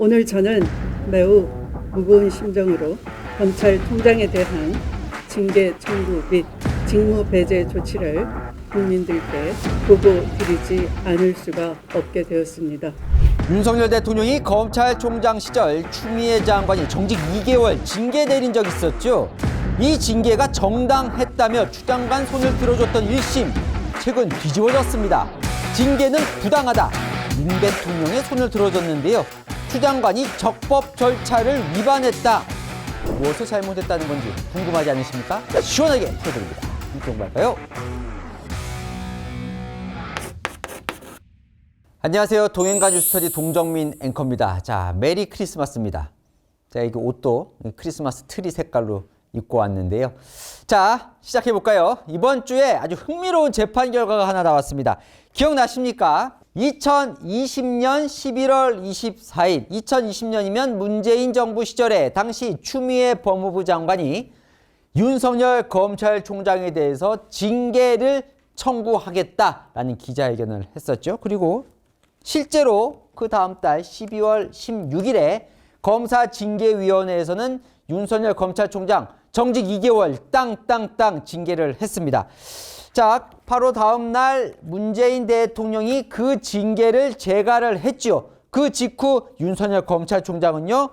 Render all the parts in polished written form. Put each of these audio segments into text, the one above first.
오늘 저는 매우 무거운 심정으로 검찰총장에 대한 징계 청구 및 직무 배제 조치를 국민들께 보고드리지 않을 수가 없게 되었습니다. 윤석열 대통령이 검찰총장 시절 추미애 장관이 정직 2개월 징계 내린 적이 있었죠. 이 징계가 정당했다며 추 장관 손을 들어줬던 1심 최근 뒤집어졌습니다. 징계는 부당하다. 윤 대통령의 손을 들어줬는데요. 추 장관이 적법 절차를 위반했다. 무엇을 잘못했다는 건지 궁금하지 않으십니까? 시원하게 풀어드립니다. 함께 공부할까요? 안녕하세요. 동행가 뉴스터디 동정민 앵커입니다. 자, 메리 크리스마스입니다. 자, 이거 옷도 크리스마스 트리 색깔로 입고 왔는데요. 자, 시작해볼까요? 이번 주에 아주 흥미로운 재판 결과가 하나 나왔습니다. 기억나십니까? 2020년 11월 24일, 2020년이면 문재인 정부 시절에 당시 추미애 법무부 장관이 윤석열 검찰총장에 대해서 징계를 청구하겠다라는 기자회견을 했었죠. 그리고 실제로 그 다음 달 12월 16일에 검사징계위원회에서는 윤석열 검찰총장 정직 2개월 땅땅땅 징계를 했습니다. 자, 바로 다음 날 문재인 대통령이 그 징계를 재가를 했죠. 그 직후 윤석열 검찰총장은요,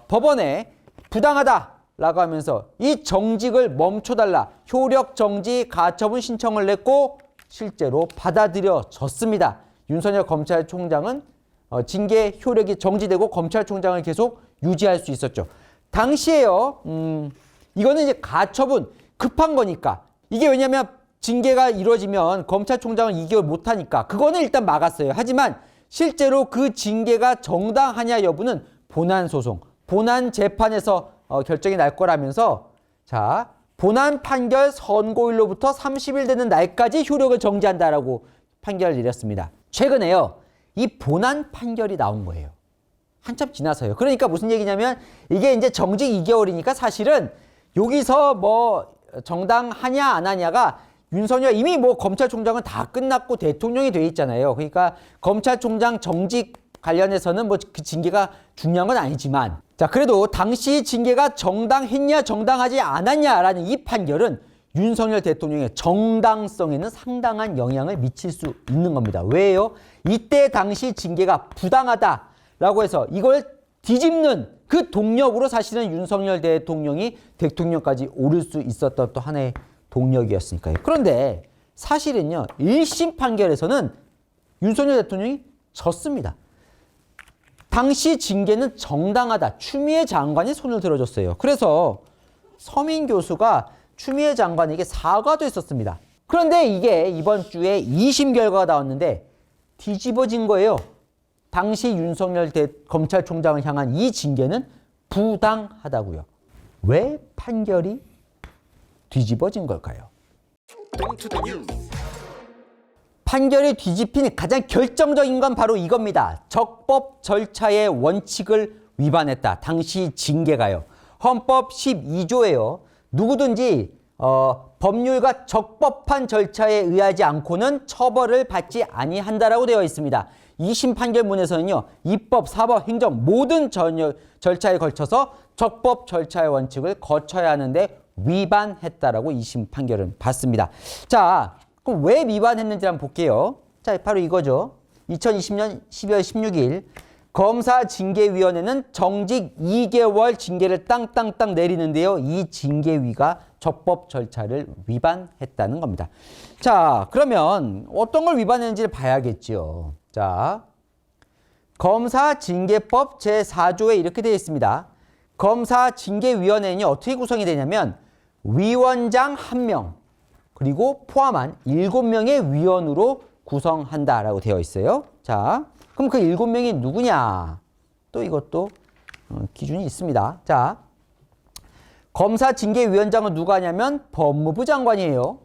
법원에 부당하다라고 하면서 이 정직을 멈춰달라 효력 정지 가처분 신청을 냈고 실제로 받아들여졌습니다. 윤석열 검찰총장은 징계 효력이 정지되고 검찰총장을 계속 유지할 수 있었죠. 당시에요, 이거는 이제 가처분 급한 거니까 이게 왜냐면 징계가 이루어지면 검찰총장은 2개월 못하니까 그거는 일단 막았어요. 하지만 실제로 그 징계가 정당하냐 여부는 본안소송, 본안재판에서 결정이 날 거라면서 자, 본안 판결 선고일로부터 30일 되는 날까지 효력을 정지한다라고 판결을 내렸습니다. 최근에요, 이 본안 판결이 나온 거예요. 한참 지나서요. 그러니까 무슨 얘기냐면 이게 이제 정직 2개월이니까 사실은 여기서 뭐 정당하냐 안 하냐가 윤석열 이미 뭐 검찰총장은 다 끝났고 대통령이 돼 있잖아요. 그러니까 검찰총장 정직 관련해서는 뭐 그 징계가 중요한 건 아니지만 자, 그래도 당시 징계가 정당했냐 정당하지 않았냐라는 이 판결은 윤석열 대통령의 정당성에는 상당한 영향을 미칠 수 있는 겁니다. 왜요? 이때 당시 징계가 부당하다라고 해서 이걸 뒤집는 그 동력으로 사실은 윤석열 대통령이 대통령까지 오를 수 있었던 또 하나의 동력이었으니까요. 그런데 사실은요, 1심 판결에서는 윤석열 대통령이 졌습니다. 당시 징계는 정당하다. 추미애 장관이 손을 들어줬어요. 그래서 서민 교수가 추미애 장관에게 사과도 했었습니다. 그런데 이게 이번 주에 2심 결과가 나왔는데 뒤집어진 거예요. 당시 윤석열 검찰총장을 향한 이 징계는 부당하다고요. 왜 판결이 뒤집어진 걸까요? 판결이 뒤집힌 가장 결정적인 건 바로 이겁니다. 적법 절차의 원칙을 위반했다. 당시 징계가요. 헌법 12조예요. 누구든지 법률과 적법한 절차에 의하지 않고는 처벌을 받지 아니한다라고 되어 있습니다. 2심 판결문에서는요, 입법, 사법, 행정 모든 절차에 걸쳐서 적법 절차의 원칙을 거쳐야 하는데 위반했다라고 2심 판결은 받습니다. 자, 그럼 왜 위반했는지 한번 볼게요. 자, 바로 이거죠. 2020년 12월 16일 검사징계위원회는 정직 2개월 징계를 땅땅땅 내리는데요. 이 징계위가 적법 절차를 위반했다는 겁니다. 자, 그러면 어떤 걸 위반했는지를 봐야겠죠. 자, 검사징계법 제4조에 이렇게 되어 있습니다. 검사징계위원회는 어떻게 구성이 되냐면 위원장 1명 그리고 포함한 7명의 위원으로 구성한다라고 되어 있어요. 자, 그럼 그 7명이 누구냐? 또 이것도 기준이 있습니다. 자, 검사징계위원장은 누가 하냐면 법무부 장관이에요.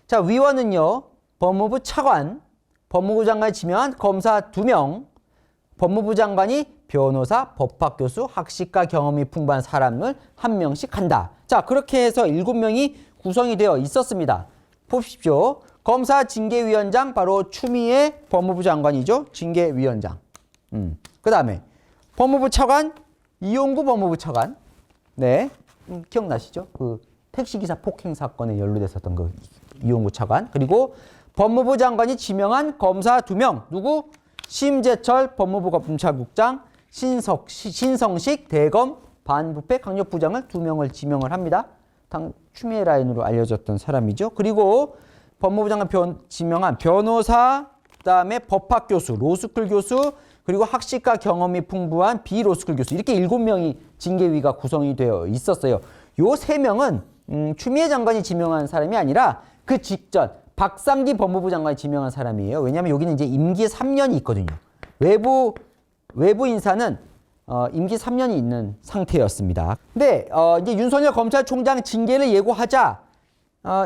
자, 위원은요, 법무부 차관, 법무부 장관이 지명한 검사 2명, 법무부 장관이 변호사, 법학교수, 학식과 경험이 풍부한 사람을 1명씩 한다. 자, 그렇게 해서 7명이 구성이 되어 있었습니다. 보십시오. 검사징계위원장 바로 추미애 법무부 장관이죠. 징계위원장. 그 다음에 법무부 차관 이용구 법무부 차관. 네, 기억나시죠? 그 택시기사 폭행 사건에 연루됐었던 그 이용구 차관. 그리고 법무부 장관이 지명한 검사 2명. 누구? 심재철 법무부 검찰국장, 신성식 대검 반부패 강력부장을 2명을 지명을 합니다. 당 추미애 라인으로 알려졌던 사람이죠. 그리고 법무부 장관 지명한 변호사, 그다음에 법학 교수, 로스쿨 교수, 그리고 학식과 경험이 풍부한 비로스쿨 교수, 이렇게 7명이 징계위가 구성이 되어 있었어요. 요 3명은 추미애 장관이 지명한 사람이 아니라 그 직전 박상기 법무부 장관이 지명한 사람이에요. 왜냐하면 여기는 이제 임기 3년이 있거든요. 외부 인사는 임기 3년이 있는 상태였습니다. 근데 이제 윤석열 검찰총장 징계를 예고하자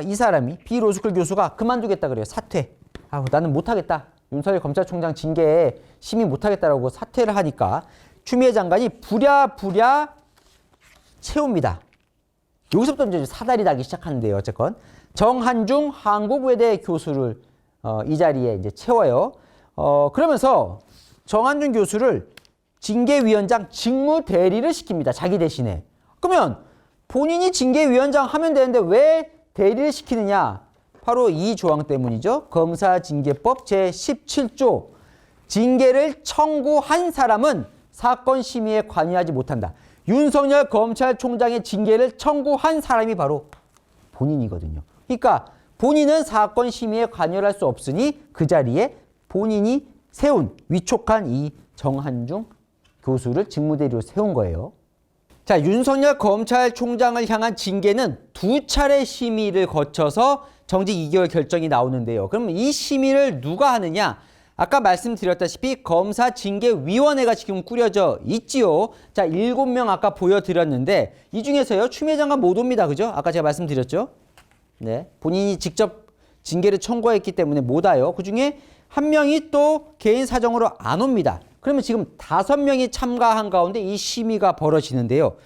이 사람이 비로스쿨 교수가 그만두겠다 그래요. 사퇴. 나는 못하겠다. 윤석열 검찰총장 징계에 심의 못하겠다라고 사퇴를 하니까 추미애 장관이 부랴부랴 채웁니다. 여기서부터 이제 사달이 나기 시작하는데요. 어쨌건 정한중 한국외대 교수를 이 자리에 이제 채워요. 그러면서 정한중 교수를 징계위원장 직무 대리를 시킵니다. 자기 대신에. 그러면 본인이 징계위원장 하면 되는데 왜 대리를 시키느냐? 바로 이 조항 때문이죠. 검사징계법 제17조. 징계를 청구한 사람은 사건 심의에 관여하지 못한다. 윤석열 검찰총장의 징계를 청구한 사람이 바로 본인이거든요. 그러니까 본인은 사건 심의에 관여를 할 수 없으니 그 자리에 본인이 세운 위촉한 이 정한중 교수를 직무대리로 세운 거예요. 자, 윤석열 검찰총장을 향한 징계는 2차례 심의를 거쳐서 정직 2개월 결정이 나오는데요. 그럼 이 심의를 누가 하느냐? 아까 말씀드렸다시피 검사징계위원회가 지금 꾸려져 있지요. 자, 7명 아까 보여드렸는데 이 중에서요, 추미애 장관 못 옵니다. 그죠? 아까 제가 말씀드렸죠? 네, 본인이 직접 징계를 청구했기 때문에 못 와요. 그중에 한 명이 또 개인 사정으로 안 옵니다. 그러면 지금 5명이 참가한 가운데 이 심의가 벌어지는데요.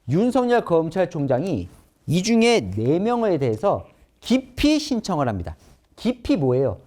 윤석열 검찰총장이 이 중에 4명에 대해서 기피 신청을 합니다. 기피 뭐예요?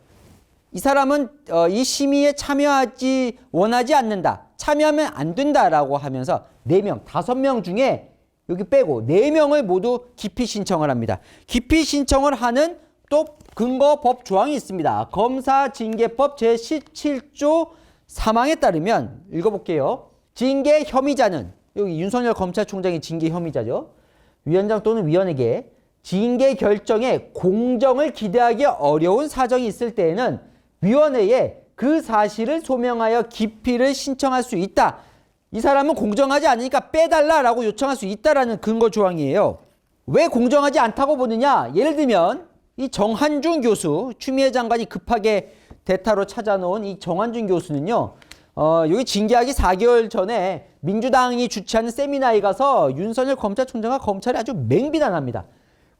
이 사람은 이 심의에 참여하지 원하지 않는다. 참여하면 안 된다라고 하면서 4명, 5명 중에 여기 빼고 4명을 모두 기피 신청을 합니다. 기피 신청을 하는 또 근거법 조항이 있습니다. 검사징계법 제17조 3항에 따르면 읽어볼게요. 징계 혐의자는, 여기 윤석열 검찰총장이 징계 혐의자죠. 위원장 또는 위원에게 징계 결정에 공정을 기대하기 어려운 사정이 있을 때에는 위원회에 그 사실을 소명하여 기피를 신청할 수 있다. 이 사람은 공정하지 않으니까 빼달라라고 요청할 수 있다라는 근거 조항이에요. 왜 공정하지 않다고 보느냐? 예를 들면 이 정한중 교수, 추미애 장관이 급하게 대타로 찾아놓은 이 정한중 교수는요. 여기 징계하기 4개월 전에 민주당이 주최하는 세미나에 가서 윤석열 검찰총장과 검찰에 아주 맹비난합니다.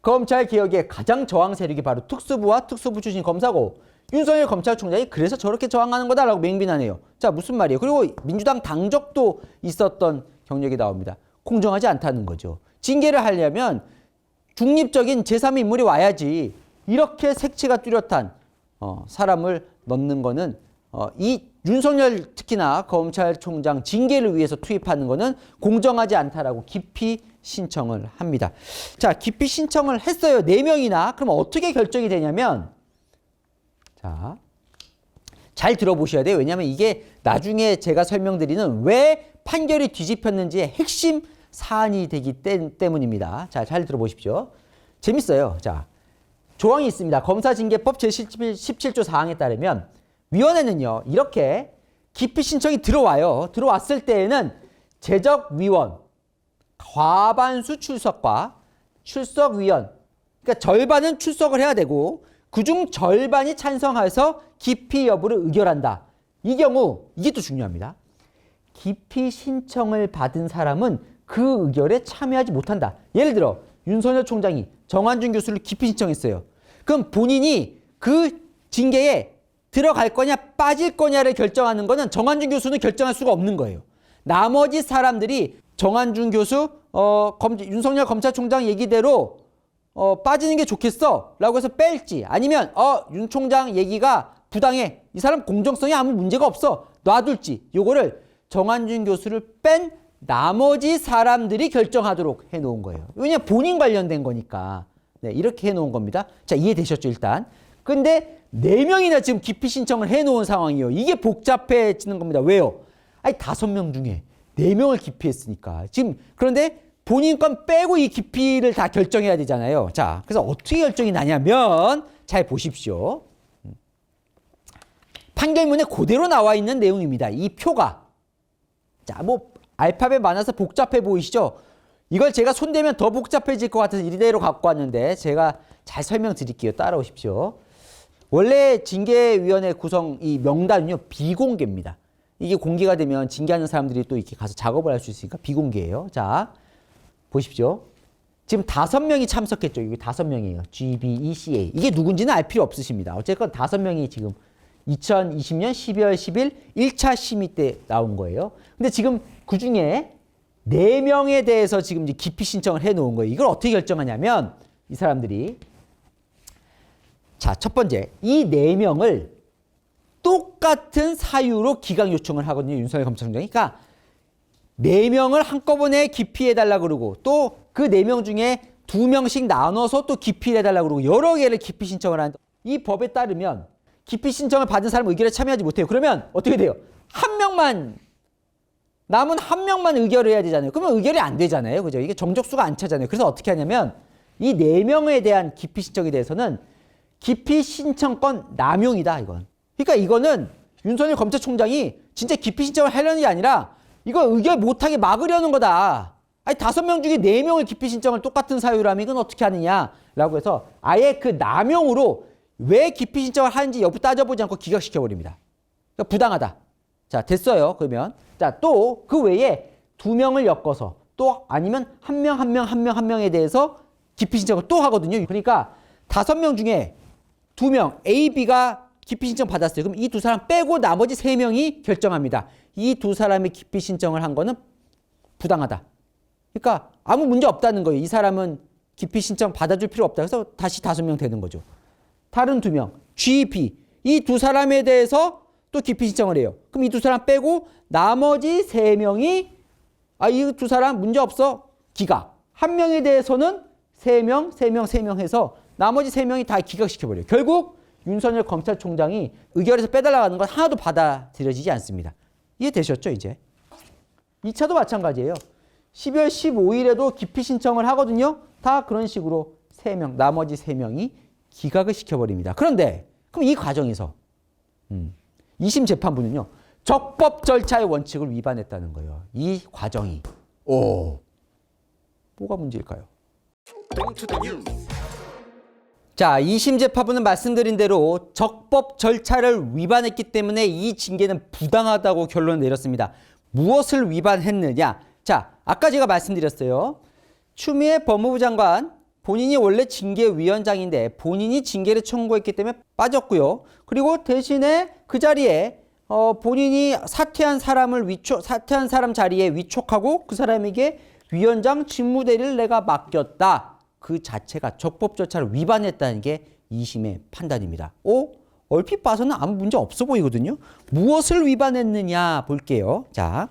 검찰개혁의 가장 저항 세력이 바로 특수부와 특수부 출신 검사고 윤석열 검찰총장이 그래서 저렇게 저항하는 거다라고 맹비난해요. 자, 무슨 말이에요? 그리고 민주당 당적도 있었던 경력이 나옵니다. 공정하지 않다는 거죠. 징계를 하려면 중립적인 제3인물이 와야지 이렇게 색채가 뚜렷한 사람을 넣는 거는 이 윤석열 특히나 검찰총장 징계를 위해서 투입하는 거는 공정하지 않다라고 기피 신청을 합니다. 자, 기피 신청을 했어요. 4명이나. 그럼 어떻게 결정이 되냐면, 자, 잘 들어보셔야 돼요. 왜냐하면 이게 나중에 제가 설명드리는 왜 판결이 뒤집혔는지의 핵심 사안이 되기 때문입니다. 자, 잘 들어보십시오. 재밌어요. 자, 조항이 있습니다. 검사징계법 제17조 4항에 따르면 위원회는요, 이렇게 기피 신청이 들어와요. 들어왔을 때에는 제적위원, 과반수 출석과 출석위원, 그러니까 절반은 출석을 해야 되고 그중 절반이 찬성해서 기피 여부를 의결한다. 이 경우 이게 또 중요합니다. 기피 신청을 받은 사람은 그 의결에 참여하지 못한다. 예를 들어 윤석열 총장이 정한중 교수를 기피 신청했어요. 그럼 본인이 그 징계에 들어갈 거냐 빠질 거냐를 결정하는 거는 정한중 교수는 결정할 수가 없는 거예요. 나머지 사람들이 정한중 교수 윤석열 검찰총장 얘기대로 빠지는 게 좋겠어 라고 해서 뺄지, 아니면 윤 총장 얘기가 부당해, 이 사람 공정성에 아무 문제가 없어, 놔둘지, 요거를 정한준 교수를 뺀 나머지 사람들이 결정하도록 해놓은 거예요. 왜냐하면 본인 관련된 거니까. 네, 이렇게 해놓은 겁니다. 자, 이해되셨죠, 일단? 근데 4명이나 지금 기피 신청을 해놓은 상황이에요. 이게 복잡해지는 겁니다. 왜요? 아니, 5명 중에 4명을 기피했으니까. 지금, 그런데 본인 건 빼고 이 기피를 다 결정해야 되잖아요. 자, 그래서 어떻게 결정이 나냐면, 잘 보십시오. 판결문에 그대로 나와 있는 내용입니다. 이 표가. 자, 뭐, 알파벳 많아서 복잡해 보이시죠? 이걸 제가 손대면 더 복잡해질 것 같아서 이대로 갖고 왔는데 제가 잘 설명드릴게요. 따라오십시오. 원래 징계위원회 구성 이 명단은요, 비공개입니다. 이게 공개가 되면 징계하는 사람들이 또 이렇게 가서 작업을 할 수 있으니까 비공개예요. 자, 보십시오. 지금 5명이 참석했죠. 이게 5명이에요. G, B, E, C, A. 이게 누군지는 알 필요 없으십니다. 어쨌건 5명이 지금 2020년 12월 10일 1차 심의 때 나온 거예요. 근데 지금 그 중에 4명에 대해서 지금 이제 기피 신청을 해 놓은 거예요. 이걸 어떻게 결정하냐면 이 사람들이 자, 첫 번째 이 4명을 똑같은 사유로 기각 요청을 하거든요. 윤석열 검찰총장이. 그러니까 4명을 한꺼번에 기피해달라 그러고 또 그 4명 중에 2명씩 나눠서 또 기피를 해달라 그러고 여러 개를 기피 신청을 하는데 이 법에 따르면 기피 신청을 받은 사람은 의결에 참여하지 못해요. 그러면 어떻게 돼요? 남은 한 명만 의결을 해야 되잖아요. 그러면 의결이 안 되잖아요. 그죠? 이게 정적수가 안 차잖아요. 그래서 어떻게 하냐면 이 4명에 대한 기피 신청에 대해서는 기피 신청권 남용이다, 이건. 그러니까 이거는 윤석열 검찰총장이 진짜 기피 신청을 하려는 게 아니라 이거 의결 못하게 막으려는 거다. 아니 5명 중에 4명을 기피 신청을 똑같은 사유라면 이건 어떻게 하느냐라고 해서 아예 그 남용으로 왜 기피 신청을 하는지 여부 따져보지 않고 기각시켜버립니다. 그러니까 부당하다. 자, 됐어요. 그러면. 자, 또 그 외에 2명을 엮어서 또 아니면 한 명에 대해서 기피 신청을 또 하거든요. 그러니까 5명 중에 2명, A, B가 기피 신청 받았어요. 그럼 이 2사람 빼고 나머지 3명이 결정합니다. 이 2사람이 기피 신청을 한 거는 부당하다. 그러니까 아무 문제 없다는 거예요. 이 사람은 기피 신청 받아줄 필요 없다. 그래서 다시 5명 되는 거죠. 다른 2명, G, B. 이 2사람에 대해서 또 기피 신청을 해요. 그럼 이 2사람 빼고 나머지 3명이 이 2사람 문제 없어. 기각. 1명에 대해서는 3명 해서 나머지 3명이 다 기각시켜버려요. 결국 윤석열 검찰총장이 의결에서 빼달라고 하는 건 하나도 받아들여지지 않습니다. 이해되셨죠, 이제? 2차도 마찬가지예요. 12월 15일에도 기피 신청을 하거든요. 다 그런 식으로 3명, 나머지 3명이 기각을 시켜버립니다. 그런데 그럼 이 과정에서 2심 재판부는요. 적법 절차의 원칙을 위반했다는 거예요. 이 과정이. 뭐가 문제일까요? 자, 2심 재판부는 말씀드린 대로 적법 절차를 위반했기 때문에 이 징계는 부당하다고 결론을 내렸습니다. 무엇을 위반했느냐? 자, 아까 제가 말씀드렸어요. 추미애 법무부 장관 본인이 원래 징계위원장인데 본인이 징계를 청구했기 때문에 빠졌고요. 그리고 대신에 그 자리에 본인이 사퇴한 사람 자리에 위촉하고 그 사람에게 위원장 직무대리를 내가 맡겼다. 그 자체가 적법 절차를 위반했다는 게 2심의 판단입니다. 얼핏 봐서는 아무 문제 없어 보이거든요. 무엇을 위반했느냐 볼게요. 자,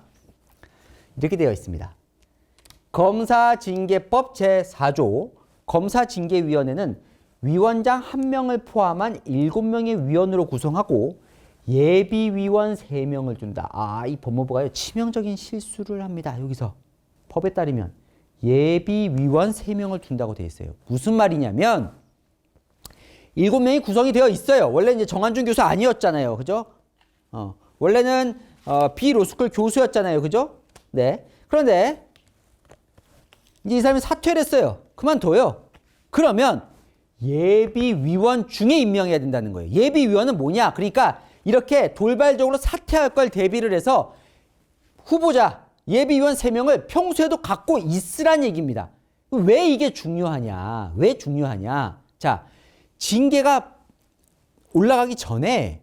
이렇게 되어 있습니다. 검사징계법 제4조 검사징계위원회는 위원장 1명을 포함한 7명의 위원으로 구성하고 예비위원 3명을 둔다. 이 법무부가요 치명적인 실수를 합니다. 여기서 법에 따르면 예비위원 3명을 둔다고 되어 있어요. 무슨 말이냐면 7명이 구성이 되어 있어요. 원래 이제 정한준 교수 아니었잖아요. 그죠? 원래는 비로스쿨 교수였잖아요. 그죠? 네. 그런데 이제 이 사람이 사퇴를 했어요. 그만둬요. 그러면 예비위원 중에 임명해야 된다는 거예요. 예비위원은 뭐냐? 그러니까 이렇게 돌발적으로 사퇴할 걸 대비를 해서 후보자 예비위원 3명을 평소에도 갖고 있으란 얘기입니다. 왜 이게 중요하냐? 왜 중요하냐? 자, 징계가 올라가기 전에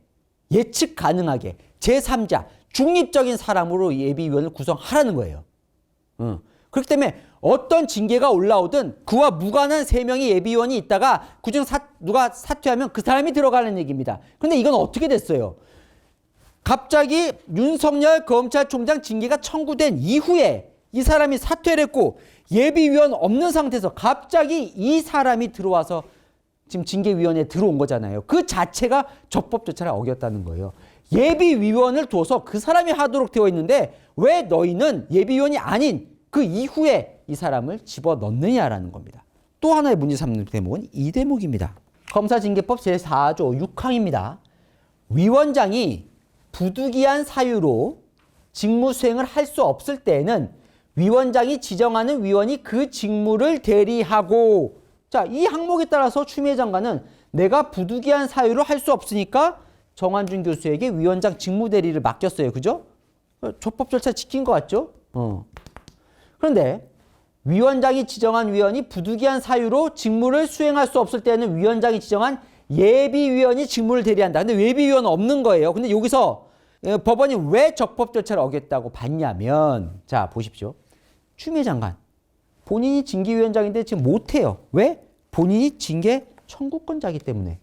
예측 가능하게 제3자 중립적인 사람으로 예비위원을 구성하라는 거예요. 그렇기 때문에 어떤 징계가 올라오든 그와 무관한 3명의 예비위원이 있다가 그중 누가 사퇴하면 그 사람이 들어가는 얘기입니다. 그런데 이건 어떻게 됐어요? 갑자기 윤석열 검찰총장 징계가 청구된 이후에 이 사람이 사퇴를 했고 예비위원 없는 상태에서 갑자기 이 사람이 들어와서 지금 징계위원회에 들어온 거잖아요. 그 자체가 적법 절차를 어겼다는 거예요. 예비위원을 둬서 그 사람이 하도록 되어 있는데 왜 너희는 예비위원이 아닌 그 이후에 이 사람을 집어넣느냐라는 겁니다. 또 하나의 문제 삼는 대목은 이 대목입니다. 검사징계법 제4조 6항입니다. 위원장이 부득이한 사유로 직무 수행을 할 수 없을 때에는 위원장이 지정하는 위원이 그 직무를 대리하고, 자, 이 항목에 따라서 추미애 장관은 내가 부득이한 사유로 할 수 없으니까 정한준 교수에게 위원장 직무 대리를 맡겼어요. 그죠? 적법 절차 지킨 것 같죠? 그런데 위원장이 지정한 위원이 부득이한 사유로 직무를 수행할 수 없을 때는 위원장이 지정한 예비위원이 직무를 대리한다. 근데 예비위원은 없는 거예요. 근데 여기서 법원이 왜 적법 절차를 어겼다고 봤냐면, 자, 보십시오. 추미애 장관. 본인이 징계위원장인데 지금 못해요. 왜? 본인이 징계 청구권자이기 때문에.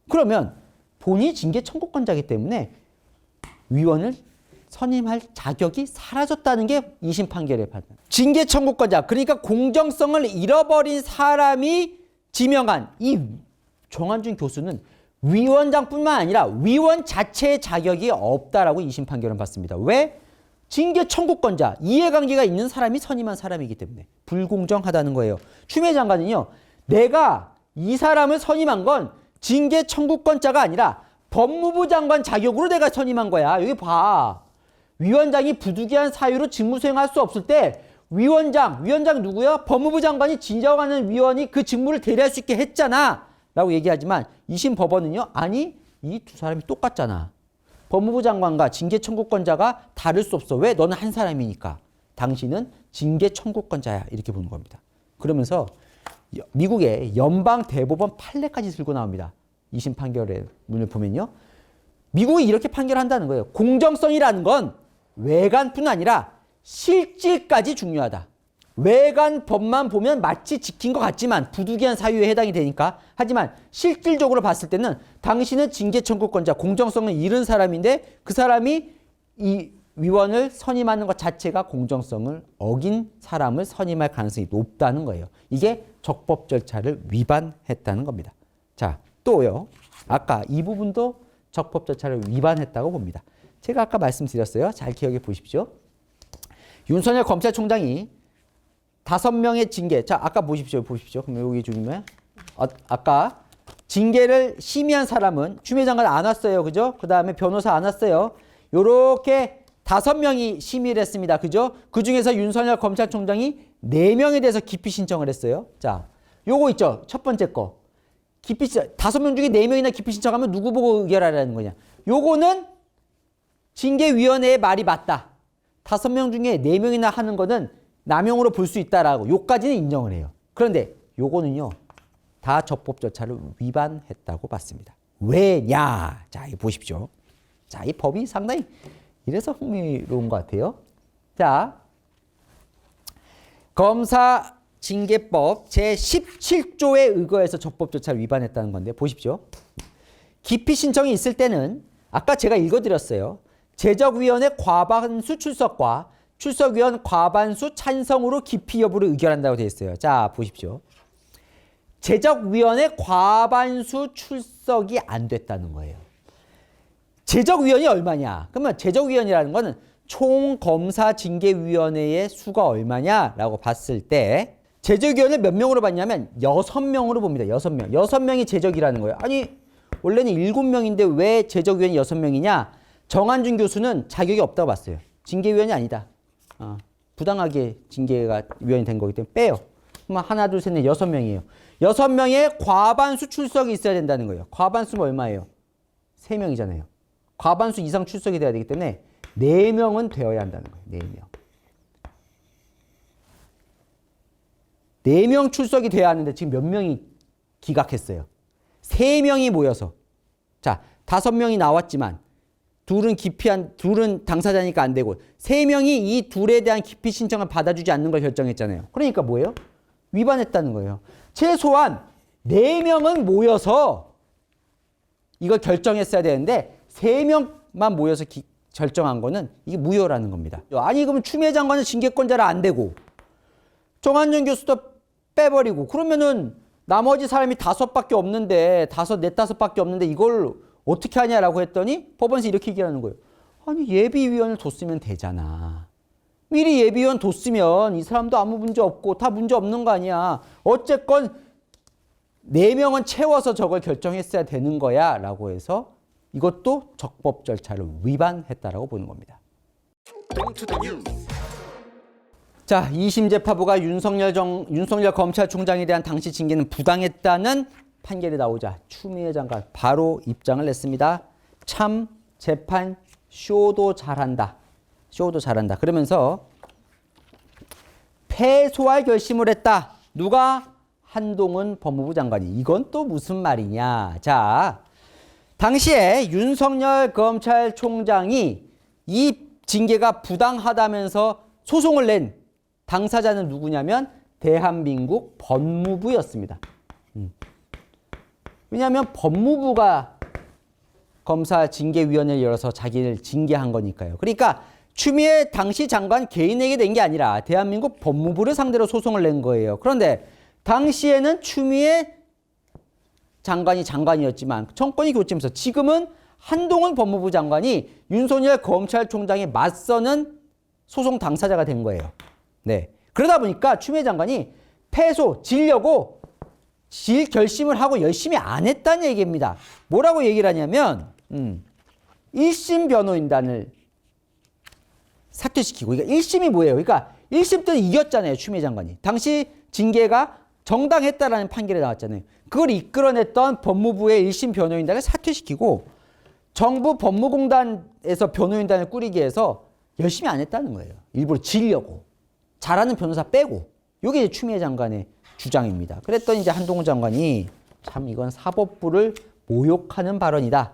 그러면 본인이 징계 청구권자이기 때문에 위원을 선임할 자격이 사라졌다는 게 2심 판결의 판단. 징계 청구권자, 그러니까 공정성을 잃어버린 사람이 지명한 이 정한준 교수는 위원장뿐만 아니라 위원 자체의 자격이 없다라고 2심 판결은 받습니다. 왜? 징계 청구권자, 이해관계가 있는 사람이 선임한 사람이기 때문에 불공정하다는 거예요. 추미애 장관은요, 내가 이 사람을 선임한 건 징계 청구권자가 아니라 법무부 장관 자격으로 내가 선임한 거야. 여기 봐. 위원장이 부득이한 사유로 직무 수행할 수 없을 때 위원장 누구야? 법무부 장관이 지정하는 위원이 그 직무를 대리할 수 있게 했잖아 라고 얘기하지만 2심 법원은요, 아니, 이 두 사람이 똑같잖아. 법무부 장관과 징계 청구권자가 다를 수 없어. 왜? 너는 한 사람이니까. 당신은 징계 청구권자야. 이렇게 보는 겁니다. 그러면서 미국의 연방 대법원 판례까지 들고 나옵니다. 2심 판결의 문을 보면요, 미국이 이렇게 판결한다는 거예요. 공정성이라는 건 외관뿐 아니라 실질까지 중요하다. 외관 법만 보면 마치 지킨 것 같지만 부득이한 사유에 해당이 되니까. 하지만 실질적으로 봤을 때는 당신은 징계 청구권자, 공정성을 잃은 사람인데 그 사람이 이 위원을 선임하는 것 자체가 공정성을 어긴 사람을 선임할 가능성이 높다는 거예요. 이게 적법 절차를 위반했다는 겁니다. 자, 또요. 아까 이 부분도 적법 절차를 위반했다고 봅니다. 제가 아까 말씀드렸어요. 잘 기억해 보십시오. 윤석열 검찰총장이 5명의 징계. 자, 아까 보십시오. 그럼 여기 중요해. 아까 징계를 심의한 사람은 추미애 장관 안 왔어요. 그죠? 그 다음에 변호사 안 왔어요. 요렇게 5명이 심의를 했습니다. 그죠? 그 중에서 윤석열 검찰총장이 4명에 대해서 기피 신청을 했어요. 자, 요거 있죠? 첫 번째 거. 기피 신청, 5명 중에 4명이나 기피 신청하면 누구 보고 의결하라는 거냐. 요거는 징계위원회의 말이 맞다. 5명 중에 4명이나 하는 거는 남용으로 볼 수 있다라고 요까지는 인정을 해요. 그런데 요거는요, 다 적법 절차를 위반했다고 봤습니다. 왜냐? 자, 이거 보십시오. 자, 이 법이 상당히 이래서 흥미로운 것 같아요. 자, 검사징계법 제17조에 의거해서 적법 절차를 위반했다는 건데 보십시오. 기피 신청이 있을 때는 아까 제가 읽어드렸어요. 제적위원회 과반수 출석과 출석위원 과반수 찬성으로 기피 여부를 의결한다고 되어 있어요. 자, 보십시오. 제적위원회 과반수 출석이 안 됐다는 거예요. 제적위원이 얼마냐? 그러면 제적위원이라는 거는 총검사징계위원회의 수가 얼마냐라고 봤을 때 제적위원을 몇 명으로 봤냐면 6명으로 봅니다. 6명. 6명이 제적이라는 거예요. 아니, 원래는 7명인데 왜 제적위원이 6명이냐? 정한준 교수는 자격이 없다고 봤어요. 징계위원이 아니다. 부당하게 징계가 위원이 된 거기 때문에 빼요. 그럼 하나, 둘, 셋, 넷, 6명이에요. 6명의 과반수 출석이 있어야 된다는 거예요. 과반수는 얼마예요? 3명이잖아요. 과반수 이상 출석이 돼야 되기 때문에 4명은 되어야 한다는 거예요. 4명. 4명 출석이 돼야 하는데 지금 몇 명이 기각했어요? 3명이 모여서. 자, 5명이 나왔지만 둘은 당사자니까 안 되고 3명이 이 둘에 대한 기피 신청을 받아주지 않는 걸 결정했잖아요. 그러니까 뭐예요? 위반했다는 거예요. 최소한 4명은 모여서 이걸 결정했어야 되는데 3명만 모여서 결정한 거는 이게 무효라는 겁니다. 아니 그러면 추미애 장관은 징계권자라 안 되고 정한준 교수도 빼버리고 그러면은 나머지 사람이 5밖에 없는데 5밖에 없는데 이걸 어떻게 하냐라고 했더니 법원에서 이렇게 얘기하는 거예요. 아니 예비위원을 뒀으면 되잖아. 미리 예비위원 뒀으면 이 사람도 아무 문제 없고 다 문제 없는 거 아니야. 어쨌건 4명은 채워서 저걸 결정했어야 되는 거야 라고 해서 이것도 적법 절차를 위반했다라고 보는 겁니다. 자, 2심 재판부가 윤석열 검찰총장에 대한 당시 징계는 부당했다는 판결이 나오자 추미애 장관 바로 입장을 냈습니다. 참 재판 쇼도 잘한다. 그러면서 패소할 결심을 했다. 누가? 한동훈 법무부 장관이. 이건 또 무슨 말이냐. 자, 당시에 윤석열 검찰총장이 이 징계가 부당하다면서 소송을 낸 당사자는 누구냐면 대한민국 법무부였습니다. 왜냐하면 법무부가 검사 징계위원회를 열어서 자기를 징계한 거니까요. 그러니까 추미애 당시 장관 개인에게 된 게 아니라 대한민국 법무부를 상대로 소송을 낸 거예요. 그런데 당시에는 추미애 장관이 장관이었지만 정권이 교체하면서 지금은 한동훈 법무부 장관이 윤석열 검찰총장에 맞서는 소송 당사자가 된 거예요. 네. 그러다 보니까 추미애 장관이 패소, 지려고 질 결심을 하고 열심히 안 했다는 얘기입니다. 뭐라고 얘기를 하냐면 1심 변호인단을 사퇴시키고 그러니까 1심이 뭐예요? 그러니까 1심 때는 이겼잖아요. 추미애 장관이. 당시 징계가 정당했다라는 판결이 나왔잖아요. 그걸 이끌어냈던 법무부의 1심 변호인단을 사퇴시키고 정부 법무공단에서 변호인단을 꾸리기 위해서 열심히 안 했다는 거예요. 일부러 지려고. 잘하는 변호사 빼고. 이게 이제 추미애 장관의 주장입니다. 그랬더니 이제 한동훈 장관이 참 이건 사법부를 모욕하는 발언이다.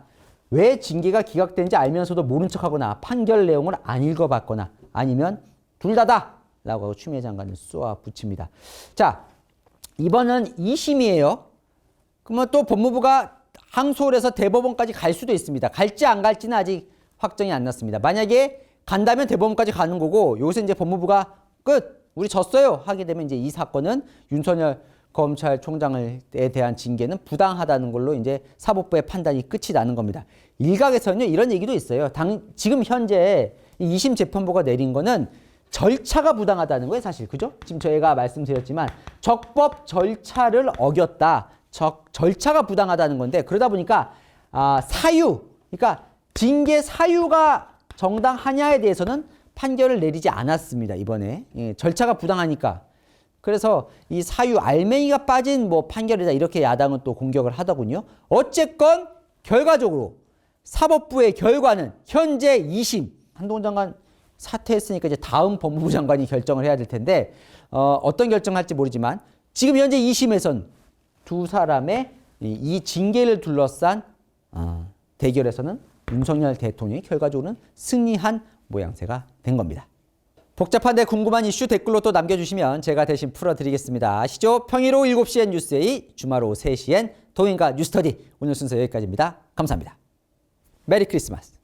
왜 징계가 기각된지 알면서도 모른 척하거나 판결 내용을 안 읽어봤거나 아니면 둘 다다 라고 하고 추미애 장관을 쏘아 붙입니다. 자, 이번은 2심이에요. 그러면 또 법무부가 항소를 해서 대법원까지 갈 수도 있습니다. 갈지 안 갈지는 아직 확정이 안 났습니다. 만약에 간다면 대법원까지 가는 거고 여기서 이제 법무부가 끝! 우리 졌어요! 하게 되면 이제 이 사건은 윤석열 검찰총장에 대한 징계는 부당하다는 걸로 이제 사법부의 판단이 끝이 나는 겁니다. 일각에서는요, 이런 얘기도 있어요. 지금 현재 2심 재판부가 내린 거는 절차가 부당하다는 거예요, 사실. 그죠? 지금 저희가 말씀드렸지만 적법 절차를 어겼다. 절차가 부당하다는 건데 그러다 보니까 사유, 그러니까 징계 사유가 정당하냐에 대해서는 판결을 내리지 않았습니다. 이번에. 예, 절차가 부당하니까. 그래서 이 사유 알맹이가 빠진 뭐 판결이다 이렇게 야당은 또 공격을 하더군요. 어쨌건 결과적으로 사법부의 결과는 현재 2심 한동훈 장관 사퇴했으니까 이제 다음 법무부 장관이 결정을 해야 될 텐데 어떤 결정을 할지 모르지만 지금 현재 2심에선 두 사람의 이 징계를 둘러싼 대결에서는 윤석열 대통령이 결과적으로는 승리한 모양새가 된 겁니다. 복잡한데 궁금한 이슈 댓글로 또 남겨주시면 제가 대신 풀어드리겠습니다. 아시죠? 평일 오후 7시엔 뉴스에이, 주말 오후 3시엔 동인가 뉴스터디. 오늘 순서 여기까지입니다. 감사합니다. 메리 크리스마스.